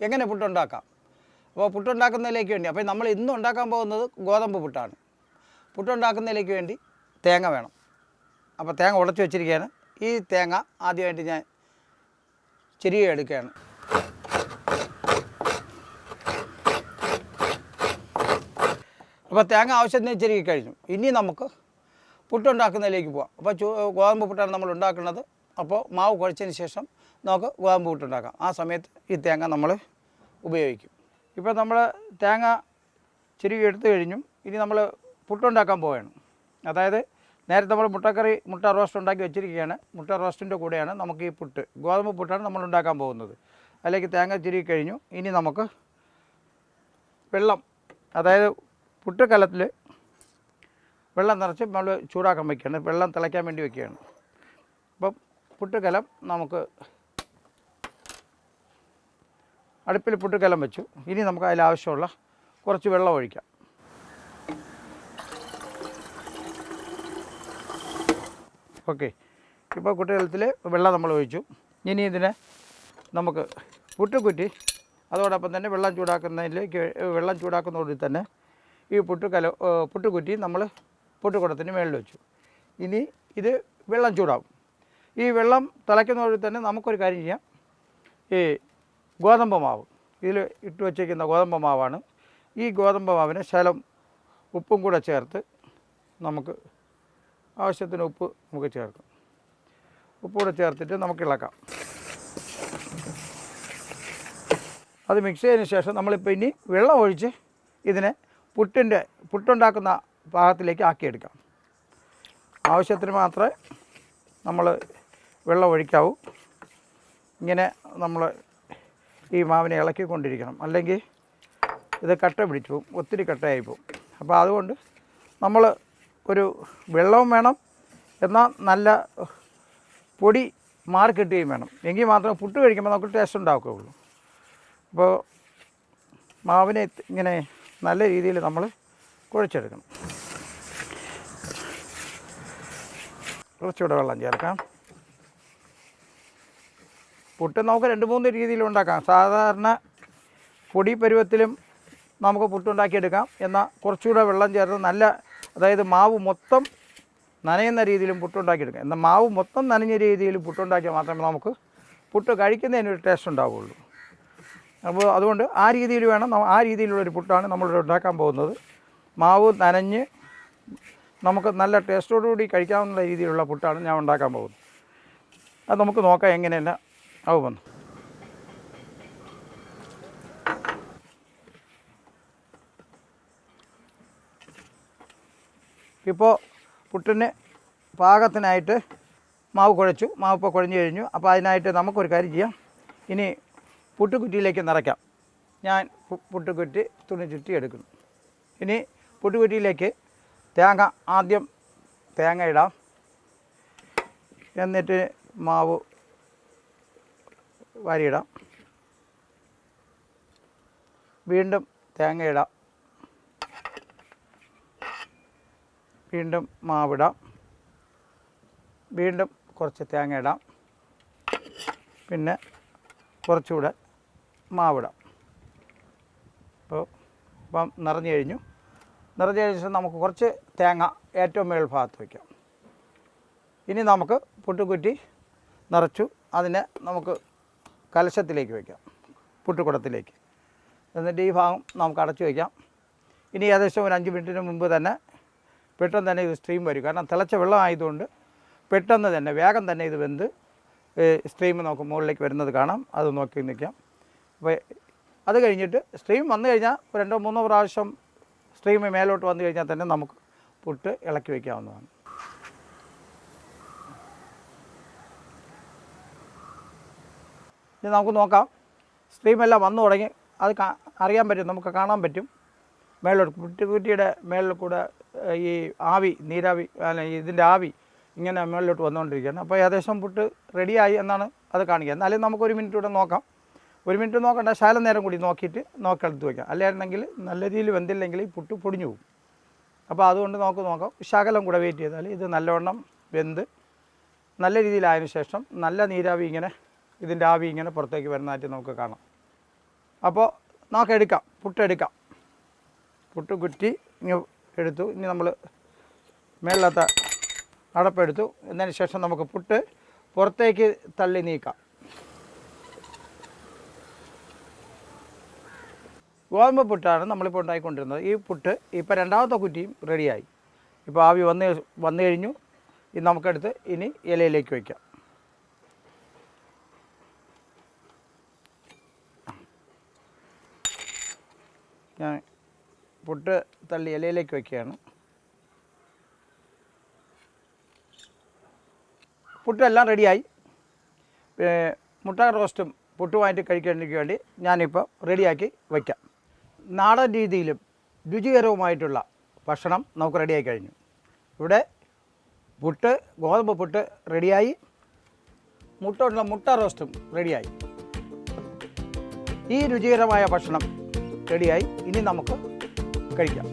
എങ്ങനെ പുട്ടുണ്ടാക്കാം. അപ്പോൾ പുട്ടുണ്ടാക്കുന്നതിലേക്ക് വേണ്ടി അപ്പോൾ നമ്മൾ ഇന്ന് ഉണ്ടാക്കാൻ പോകുന്നത് ഗോതമ്പ് പുട്ടാണ്. പുട്ടുണ്ടാക്കുന്നതിലേക്ക് വേണ്ടി തേങ്ങ വേണം. അപ്പോൾ തേങ്ങ ഉടച്ച് വെച്ചിരിക്കുകയാണ്. ഈ തേങ്ങ ആദ്യമായിട്ട് ഞാൻ ചെറിയ എടുക്കുകയാണ്. അപ്പോൾ തേങ്ങ ആവശ്യത്തിന് ചെരുകി കഴിഞ്ഞു. ഇനി നമുക്ക് പുട്ടുണ്ടാക്കുന്നതിലേക്ക് പോകാം. അപ്പോൾ ഗോതമ്പ് പുട്ടാണ് നമ്മൾ ഉണ്ടാക്കുന്നത്. അപ്പോൾ മാവ് കുഴച്ചതിന് ശേഷം നമുക്ക് ഗോതമ്പ് പുട്ടുണ്ടാക്കാം. ആ സമയത്ത് ഈ തേങ്ങ നമ്മൾ ഉപയോഗിക്കും. ഇപ്പോൾ നമ്മൾ തേങ്ങ ചെരുകി എടുത്തു കഴിഞ്ഞു. ഇനി നമ്മൾ പുട്ടുണ്ടാക്കാൻ പോവുകയാണ്. അതായത് നേരത്തെ നമ്മൾ മുട്ട റോസ്റ്റ് ഉണ്ടാക്കി വെച്ചിരിക്കുകയാണ്. മുട്ട റോസ്റ്റിൻ്റെ കൂടെയാണ് നമുക്ക് ഈ പുട്ട്, ഗോതമ്പ് പുട്ടാണ് നമ്മൾ ഉണ്ടാക്കാൻ പോകുന്നത്. അതിലേക്ക് തേങ്ങ ചെരുകി കഴിഞ്ഞു. ഇനി നമുക്ക് വെള്ളം, അതായത് പുട്ട് കലത്തിൽ വെള്ളം നിറച്ച് നമ്മൾ ചൂടാക്കാൻ വയ്ക്കുകയാണ്. വെള്ളം തിളയ്ക്കാൻ വേണ്ടി വയ്ക്കുകയാണ്. അപ്പം പുട്ടുകലം നമുക്ക് അടുപ്പിൽ പുട്ടുകലം വെച്ചു. ഇനി നമുക്ക് അതിലാവശ്യമുള്ള കുറച്ച് വെള്ളം ഒഴിക്കാം. ഓക്കെ, ഇപ്പോൾ പുട്ടുകലത്തിൽ വെള്ളം നമ്മൾ ഒഴിച്ചു. ഇനി ഇതിനെ നമുക്ക് പുട്ടുകുറ്റി അതോടൊപ്പം തന്നെ വെള്ളം ചൂടാക്കുന്നതോടെ തന്നെ ഈ പുട്ടുകുറ്റി നമ്മൾ പുട്ടുകുടത്തിന് മേളിൽ വെച്ചു. ഇനി ഇത് വെള്ളം ചൂടാവും. ഈ വെള്ളം തിളയ്ക്കുന്നതോടെ തന്നെ നമുക്കൊരു കാര്യം ചെയ്യാം. ഈ ഗോതമ്പ് മാവ് ഇതിൽ ഇട്ട് വച്ചിരിക്കുന്ന ഗോതമ്പ് മാവാണ്. ഈ ഗോതമ്പ് മാവിന് ശകലം ഉപ്പും കൂടെ ചേർത്ത് നമുക്ക് ആവശ്യത്തിന് ഉപ്പ് നമുക്ക് ചേർക്കാം. ഉപ്പ് കൂടെ ചേർത്തിട്ട് നമുക്ക് ഇളക്കാം. അത് മിക്സ് ചെയ്തതിന് ശേഷം നമ്മളിപ്പോൾ ഇനി വെള്ളം ഒഴിച്ച് ഇതിനെ പുട്ടുണ്ടാക്കുന്ന പാകത്തിലേക്ക് ആക്കിയെടുക്കാം. ആവശ്യത്തിന് മാത്രമേ നമ്മൾ വെള്ളം ഒഴിക്കാവൂ. ഇങ്ങനെ നമ്മൾ ഈ മാവിനെ ഇളക്കിക്കൊണ്ടിരിക്കണം, അല്ലെങ്കിൽ ഇത് കട്ട പിടിച്ചു പോകും, ഒത്തിരി കട്ടയായി പോകും. അപ്പോൾ അതുകൊണ്ട് നമ്മൾ ഒരു വെള്ളവും വേണം, എന്നാൽ നല്ല പൊടി മാറി കിട്ടുകയും വേണം. എങ്കിൽ മാത്രമേ പുട്ട് കഴിക്കുമ്പോൾ നമുക്ക് ടേസ്റ്റ് ഉണ്ടാക്കുകയുള്ളൂ. അപ്പോൾ മാവിനെ ഇങ്ങനെ നല്ല രീതിയിൽ നമ്മൾ കുഴച്ചെടുക്കണം. കുറച്ചുകൂടെ വെള്ളം ചേർക്കാം. പുട്ട് നമുക്ക് 2-3 രീതിയിൽ ഉണ്ടാക്കാം. സാധാരണ പൊടി പരുവത്തിലും നമുക്ക് പുട്ടുണ്ടാക്കിയെടുക്കാം. എന്നാൽ കുറച്ചുകൂടെ വെള്ളം ചേർത്ത് നല്ല, അതായത് മാവ് മൊത്തം നനയുന്ന രീതിയിലും പുട്ടുണ്ടാക്കിയെടുക്കാം. എന്നാൽ മാവ് മൊത്തം നനഞ്ഞ രീതിയിൽ പുട്ടുണ്ടാക്കിയാൽ മാത്രമേ നമുക്ക് പുട്ട് കഴിക്കുന്നതിനൊരു ടേസ്റ്റ് ഉണ്ടാവുകയുള്ളൂ. അപ്പോൾ അതുകൊണ്ട് ആ രീതിയിൽ വേണം, ആ രീതിയിലുള്ളൊരു പുട്ടാണ് നമ്മളിവിടെ ഉണ്ടാക്കാൻ പോകുന്നത്. മാവ് നനഞ്ഞ് നമുക്ക് നല്ല ടേസ്റ്റോടുകൂടി കഴിക്കാവുന്ന രീതിയിലുള്ള പുട്ടാണ് ഞാൻ ഉണ്ടാക്കാൻ പോകുന്നത്. അത് നമുക്ക് നോക്കാം എങ്ങനെയല്ല ആവുമെന്ന്. ഇപ്പോൾ പുട്ടിന് പാകത്തിനായിട്ട് മാവ് കുഴച്ചു. മാവ് ഇപ്പോൾ കുഴഞ്ഞു കഴിഞ്ഞു. അപ്പോൾ അതിനായിട്ട് നമുക്കൊരു കാര്യം ചെയ്യാം. ഇനി പുട്ടുകുറ്റിയിലേക്ക് നിറയ്ക്കാം. ഞാൻ പുട്ടുകുറ്റി തുണി ചുറ്റി എടുക്കുന്നു. ഇനി പുട്ടുകുറ്റിയിലേക്ക് ആദ്യം തേങ്ങ ഇടാം. എന്നിട്ട് മാവ് വാരിയിടാം. വീണ്ടും തേങ്ങ ഇടാം. വീണ്ടും മാവിടാം. വീണ്ടും കുറച്ച് തേങ്ങ ഇടാം. പിന്നെ കുറച്ചുകൂടെ മാവിടാം. ഇപ്പം നിറഞ്ഞു കഴിഞ്ഞു. നിറഞ്ഞ ശേഷം നമുക്ക് കുറച്ച് തേങ്ങ ഏറ്റവും മേൽഭാഗത്ത് വയ്ക്കാം. ഇനി നമുക്ക് പുട്ടുകുറ്റി നിറച്ചു. അതിനെ നമുക്ക് കലശത്തിലേക്ക് വയ്ക്കാം, പുട്ടുകുടത്തിലേക്ക്. എന്നിട്ട് ഈ ഭാഗം നമുക്ക് അടച്ചു വയ്ക്കാം. ഇനി ഏകദേശം ഒരു 5 മിനിറ്റിന് മുമ്പ് തന്നെ പെട്ടെന്ന് തന്നെ ഇത് സ്ട്രീം വരും. കാരണം തിളച്ച വെള്ളം ആയതുകൊണ്ട് പെട്ടെന്ന് തന്നെ വേഗം തന്നെ ഇത് വെന്ത് സ്ട്രീം നമുക്ക് മുകളിലേക്ക് വരുന്നത് കാണാം. അത് നോക്കി നിൽക്കാം. അപ്പോൾ അത് കഴിഞ്ഞിട്ട് സ്ട്രീം വന്നു കഴിഞ്ഞാൽ 2-3 പ്രാവശ്യം സ്ട്രീം മേലോട്ട് വന്നു കഴിഞ്ഞാൽ തന്നെ നമുക്ക് പുട്ട് ഇളക്കി വയ്ക്കാവുന്നതാണ്. ഇനി നമുക്ക് നോക്കാം. സ്ട്രീമെല്ലാം വന്നു തുടങ്ങി. അത് അറിയാൻ പറ്റും, നമുക്ക് കാണാൻ പറ്റും. മേലോട്ട് പുട്ടുകുറ്റിയുടെ മേളിൽ കൂടെ ഈ ആവി, നീരാവി, അല്ല ഇതിൻ്റെ ആവി ഇങ്ങനെ മേളിലോട്ട് വന്നുകൊണ്ടിരിക്കുകയാണ്. അപ്പോൾ ഏകദേശം പുട്ട് റെഡിയായി എന്നാണ് അത് കാണിക്കുക. എന്നാലും നമുക്ക് 1 മിനിറ്റ് കൂടെ നോക്കാം. 1 മിനിറ്റ് നോക്കണ്ട, ശകലം നേരം കൂടി നോക്കിയിട്ട് എടുത്ത് വയ്ക്കാം. അല്ലായിരുന്നെങ്കിൽ നല്ല രീതിയിൽ വെന്തില്ലെങ്കിൽ പുട്ട് പൊടിഞ്ഞു പോകും. അപ്പോൾ അതുകൊണ്ട് നോക്കാം. ശകലം കൂടെ വെയിറ്റ് ചെയ്താൽ ഇത് നല്ലവണ്ണം വെന്ത് നല്ല രീതിയിലായതിനു ശേഷം നല്ല നീരാവി ഇങ്ങനെ, ഇതിൻ്റെ ആവി ഇങ്ങനെ പുറത്തേക്ക് വരുന്നതായിട്ട് നമുക്ക് കാണാം. അപ്പോൾ നമുക്ക് എടുക്കാം, പുട്ടെടുക്കാം. പുട്ട് കുറ്റി ഇങ്ങനെ എടുത്തു. ഇനി നമ്മൾ മേളിലത്തെ അടപ്പെടുത്തു. എന്നതിന് ശേഷം നമുക്ക് പുട്ട് പുറത്തേക്ക് തള്ളി നീക്കാം. ഗോതമ്പ് പുട്ടാണ് നമ്മളിപ്പോൾ ഉണ്ടാക്കിക്കൊണ്ടിരുന്നത്. ഈ പുട്ട് ഇപ്പോൾ രണ്ടാമത്തെ കുറ്റിയും റെഡിയായി. ഇപ്പോൾ ആവി വന്നു കഴിഞ്ഞു. ഇത് നമുക്കെടുത്ത് ഇനി ഇലയിലേക്ക് വയ്ക്കാം. ഞാൻ പുട്ട് തള്ളി ഇലയിലേക്ക് വയ്ക്കുകയാണ്. പുട്ടെല്ലാം റെഡിയായി. മുട്ട റോസ്റ്റും പുട്ടുമായിട്ട് കഴിക്കുന്നതിന് വേണ്ടി ഞാനിപ്പോൾ റെഡിയാക്കി വയ്ക്കാം. നാടൻ രീതിയിലും രുചികരവുമായിട്ടുള്ള ഭക്ഷണം നമുക്ക് റെഡിയായി കഴിഞ്ഞു. ഇവിടെ പുട്ട്, ഗോതമ്പ് പുട്ട് റെഡിയായി, മുട്ട റോസ്റ്റും റെഡിയായി. ഈ രുചികരമായ ഭക്ഷണം റെഡിയായി. ഇനി നമുക്ക് കഴിക്കാം.